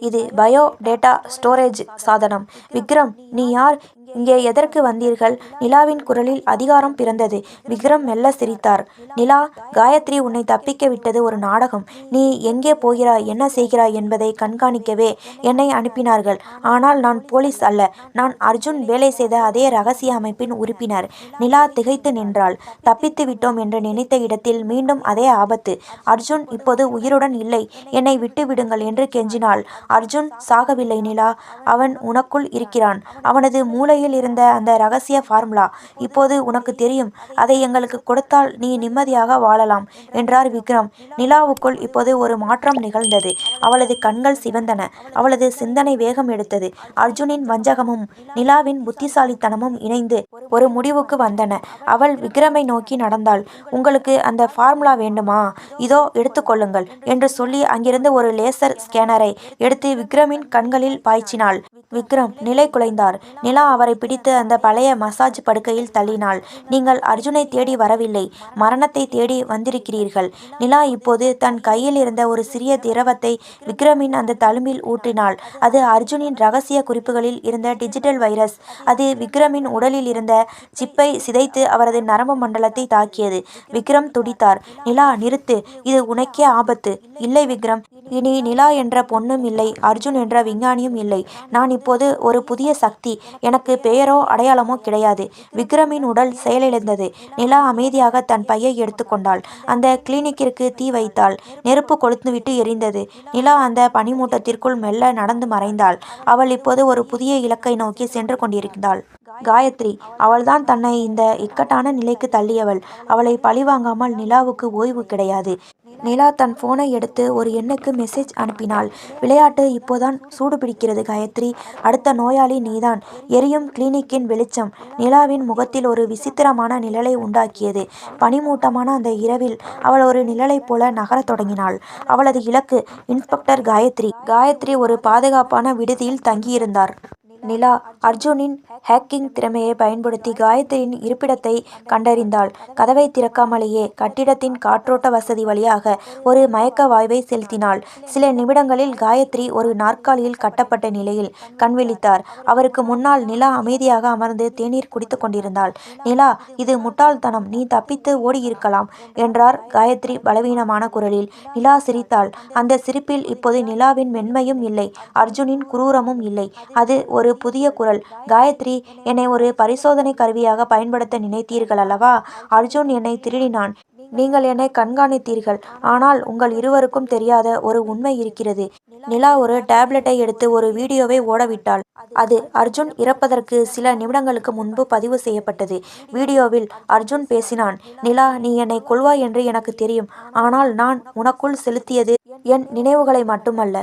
இது பயோ டேட்டா ஸ்டோரேஜ் சாதனம். விக்ரம், நீ யார்? இங்கே எதற்கு வந்தீர்கள்? நிலாவின் குரலில் அதிகாரம் பிறந்தது. விக்ரம் மெல்ல சிரித்தார். நிலா, காயத்ரி உன்னை தப்பிக்க விட்டது ஒரு நாடகம். நீ எங்கே போகிறாய், என்ன செய்கிறாய் என்பதை கண்காணிக்கவே என்னை அனுப்பினார்கள். ஆனால் நான் போலீஸ் அல்ல. நான் அர்ஜுன் வேலை செய்த அதே ரகசிய அமைப்பின் உறுப்பினர். நிலா திகைத்து நின்றாள். தப்பித்து விட்டோம் என்று நினைத்த இடத்தில் மீண்டும் அதே ஆபத்து. அர்ஜுன் இப்போது உயிருடன் இல்லை. என்னை விட்டு விடுங்கள் என்று கெஞ்சினாள். அர்ஜுன் சாகவில்லை நிலா. அவன் உனக்குள் இருக்கிறான். அவனது மூளையில் இருந்த அந்த ரகசிய ஃபார்முலா இப்போது உனக்கு தெரியும். அதை எங்களுக்கு கொடுத்தால் நீ நிம்மதியாக வாழலாம் என்றார் விக்ரம். நிலாவுக்குள் இப்போது ஒரு மாற்றம் நிகழ்ந்தது. அவளது கண்கள் சிவந்தன. அவளது சிந்தனை வேகம் எடுத்தது. அர்ஜுனின் வஞ்சகமும் நிலாவின் புத்திசாலித்தனமும் இணைந்து ஒரு முடிவுக்கு வந்தன. அவள் விக்ரமை நோக்கி நடந்தாள். உங்களுக்கு அந்த ஃபார்முலா வேண்டுமா? இதோ எடுத்துக்கொள்ளுங்கள் என்று சொல்லி அங்கிருந்து ஒரு லேசர் ஸ்கேனரை எடுத்து விக்ரமின் கண்களில் பாய்ச்சினாள். விக்ரம் நிலை குலைந்தார். நிலா அவரை பிடித்து அந்த பழைய மசாஜ் படுக்கையில் தள்ளினாள். நீங்கள் அர்ஜுனை தேடி வரவில்லை, மரணத்தை தேடி வந்திருக்கிறீர்கள். நிலா இப்போது தன் கையில் இருந்த ஒரு சிறிய திரவத்தை விக்ரமின் அந்த தழும்பில் ஊற்றினாள். அது அர்ஜுனின் ரகசிய குறிப்புகளில் இருந்த டிஜிட்டல் வைரஸ். அது விக்ரமின் உடலில் இருந்த சிப்பை சிதைத்து அவரது நரம்பு மண்டலத்தை தாக்கியது. விக்ரம் துடித்தார். நிலா நிறுத்து, இது உனக்கே ஆபத்து. இல்லை விக்ரம், இனி நிலா என்ற பொண்ணும் இல்லை, அர்ஜுன் என்ற விஞ்ஞானியும் இல்லை. நான் இப்போது ஒரு புதிய சக்தி. எனக்கு பெயரோ அடையாளமோ கிடையாது. விக்ரமின் உடல் செயலிழந்தது. நிலா அமைதியாக தன் பையை எடுத்துக்கொண்டாள். அந்த கிளினிக்கிற்கு தீ வைத்தாள். நெருப்பு கொளுத்துவிட்டு எரிந்தது. நிலா அந்த பனிமூட்டத்திற்குள் மெல்ல நடந்து மறைந்தாள். அவள் இப்போது ஒரு புதிய இலக்கை நோக்கி சென்று கொண்டிருந்தாள். காயத்ரி. அவள்தான் தன்னை இந்த இக்கட்டான நிலைக்கு தள்ளியவள். அவளை பழிவாங்காமல் நிலாவுக்கு ஓய்வு கிடையாது. நிலா தன் போனை எடுத்து ஒரு எண்ணுக்கு மெசேஜ் அனுப்பினாள். விளையாட்டு இப்போதான் சூடு பிடிக்கிறது காயத்ரி. அடுத்த நோயாளி நீதான். எரியும் கிளினிக்கின் வெளிச்சம் நிலாவின் முகத்தில் ஒரு விசித்திரமான நிழலை உண்டாக்கியது. பனிமூட்டமான அந்த இரவில் அவள் ஒரு நிழலைப் போல நகரத் தொடங்கினாள். அவளது இலக்கு இன்ஸ்பெக்டர் காயத்ரி. காயத்ரி ஒரு பாதுகாப்பான விடுதியில் தங்கியிருந்தார். நிலா அர்ஜுனின் ஹேக்கிங் திறமையை பயன்படுத்தி காயத்ரியின் இருப்பிடத்தை கண்டறிந்தாள். கதவை திறக்காமலேயே கட்டிடத்தின் காற்றோட்ட வசதி வழியாக ஒரு மயக்க வாய்வை செலுத்தினாள். சில நிமிடங்களில் காயத்ரி ஒரு நாற்காலியில் கட்டப்பட்ட நிலையில் கண்விழித்தார். அவருக்கு முன்னால் நிலா அமைதியாக அமர்ந்து தேநீர் குடித்து கொண்டிருந்தாள். நிலா, இது முட்டாள்தனம், நீ தப்பித்து ஓடியிருக்கலாம் என்றார் காயத்ரி பலவீனமான குரலில். நிலா சிரித்தாள். அந்த சிரிப்பில் இப்போது நிலாவின் மென்மையும் இல்லை, அர்ஜுனின் குரூரமும் இல்லை. அது ஒரு புதிய குரல். காயத்ரி, என்னை ஒரு பரிசோதனை கருவியாக பயன்படுத்த நினைத்தீர்கள் அல்லவா? அர்ஜுன் என்னை திருடினான். நீங்கள் என்னை கண்காணித்தீர்கள். ஆனால் உங்கள் இருவருக்கும் தெரியாத ஒரு உண்மை இருக்கிறது. நிலா ஒரு டேப்லெட்டை எடுத்து ஒரு வீடியோவை ஓடவிட்டாள். அது அர்ஜுன் இறப்பதற்கு சில நிமிடங்களுக்கு முன்பு பதிவு செய்யப்பட்டது. வீடியோவில் அர்ஜுன் பேசினான். நிலா, நீ என்னை கொல்வாய் என்று எனக்கு தெரியும். ஆனால் நான் உனக்குள் செலுத்தியது என் நினைவுகளை மட்டுமல்ல,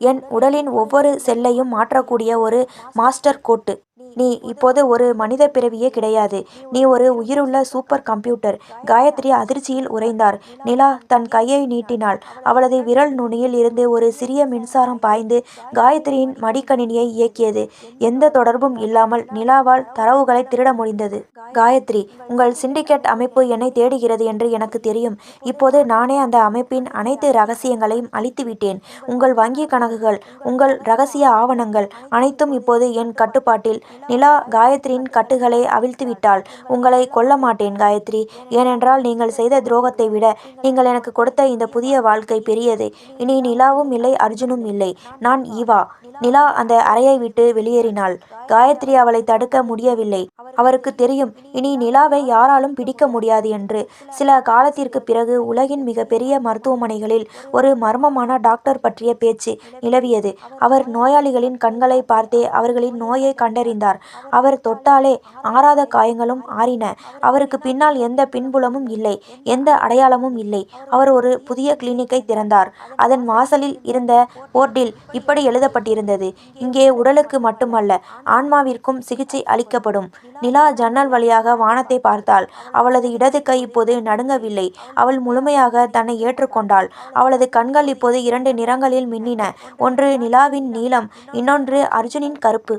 என் உடலின் ஒவ்வொரு செல்லையும் மாற்றக்கூடிய ஒரு மாஸ்டர் கோட்டு. நீ இப்போது ஒரு மனித பிறவியே கிடையாது. நீ ஒரு உயிருள்ள சூப்பர் கம்ப்யூட்டர். காயத்ரி அதிர்ச்சியில் உறைந்தார். நிலா தன் கையை நீட்டினாள். அவளது விரல் நுனியில் இருந்து ஒரு சிறிய மின்சாரம் பாய்ந்து காயத்ரியின் மடிக்கணினியை இயக்கியது. எந்த தொடர்பும் இல்லாமல் நிலாவால் தரவுகளை திருட முடிந்தது. காயத்ரி, உங்கள் சிண்டிகேட் அமைப்பு என்னை தேடுகிறது என்று எனக்கு தெரியும். இப்போது நானே அந்த அமைப்பின் அனைத்து ரகசியங்களையும் அழித்துவிட்டேன். உங்கள் வங்கி கணக்குகள், உங்கள் ரகசிய ஆவணங்கள் அனைத்தும் இப்போது என் கட்டுப்பாட்டில். நிலா காயத்ரியின் கட்டுகளை அவிழ்த்துவிட்டாள். உங்களை கொல்ல மாட்டேன் காயத்ரி. ஏனென்றால் நீங்கள் செய்த துரோகத்தை விட நீங்கள் எனக்கு கொடுத்த இந்த புதிய வாழ்க்கை பெரியது. இனி நிலாவும் இல்லை, அர்ஜுனும் இல்லை. நான் ஈவா. நிலா அந்த அறையை விட்டு வெளியேறினாள். காயத்ரி அவளை தடுக்க முடியவில்லை. அவருக்கு தெரியும், இனி நிலாவை யாராலும் பிடிக்க முடியாது என்று. சில காலத்திற்கு பிறகு உலகின் மிகப்பெரிய மருத்துவமனைகளில் ஒரு மர்மமான டாக்டர் பற்றிய பேச்சு நிலவியது. அவர் நோயாளிகளின் கண்களை பார்த்தே அவர்களின் நோயை கண்டறிந்தார். அவர் தொட்டாலே ஆறாத காயங்களும் ஆறின. அவருக்கு பின்னால் எந்த பின்புலமும் இல்லை, எந்த அடையாளமும் இல்லை. அவர் ஒரு புதிய கிளினிக்கை திறந்தார். அதன் வாசலில் இருந்த போர்டில் இப்படி எழுதப்பட்டிருந்தது: இங்கே உடலுக்கு மட்டுமல்ல, ஆன்மாவிற்கும் சிகிச்சை அளிக்கப்படும். நிலா ஜன்னல் வழியாக வானத்தை பார்த்தாள். அவளது இடது கை இப்போது நடுங்கவில்லை. அவள் முழுமையாக தன்னை ஏற்றுக்கொண்டாள். அவளது கண்கள் இப்போது இரண்டு நிறங்களில் மின்னின. ஒன்று நிலாவின் நீலம், இன்னொன்று அர்ஜுனின் கருப்பு.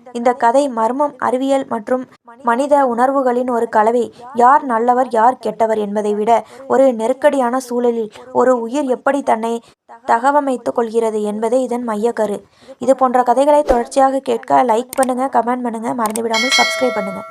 இந்த கதை மர்மம், அறிவியல் மற்றும் மனித உணர்வுகளின் ஒரு கலவை. யார் நல்லவர், யார் கெட்டவர் என்பதை விட ஒரு நெருக்கடியான சூழலில் ஒரு உயிர் எப்படி தன்னை தகவமைத்துக் கொள்கிறது என்பதே இதன் மையக்கரு. இது போன்ற கதைகளை தொடர்ச்சியாக கேட்க லைக் பண்ணுங்க, கமெண்ட் பண்ணுங்க, மறந்துவிடாமல் சப்ஸ்கிரைப் பண்ணுங்க.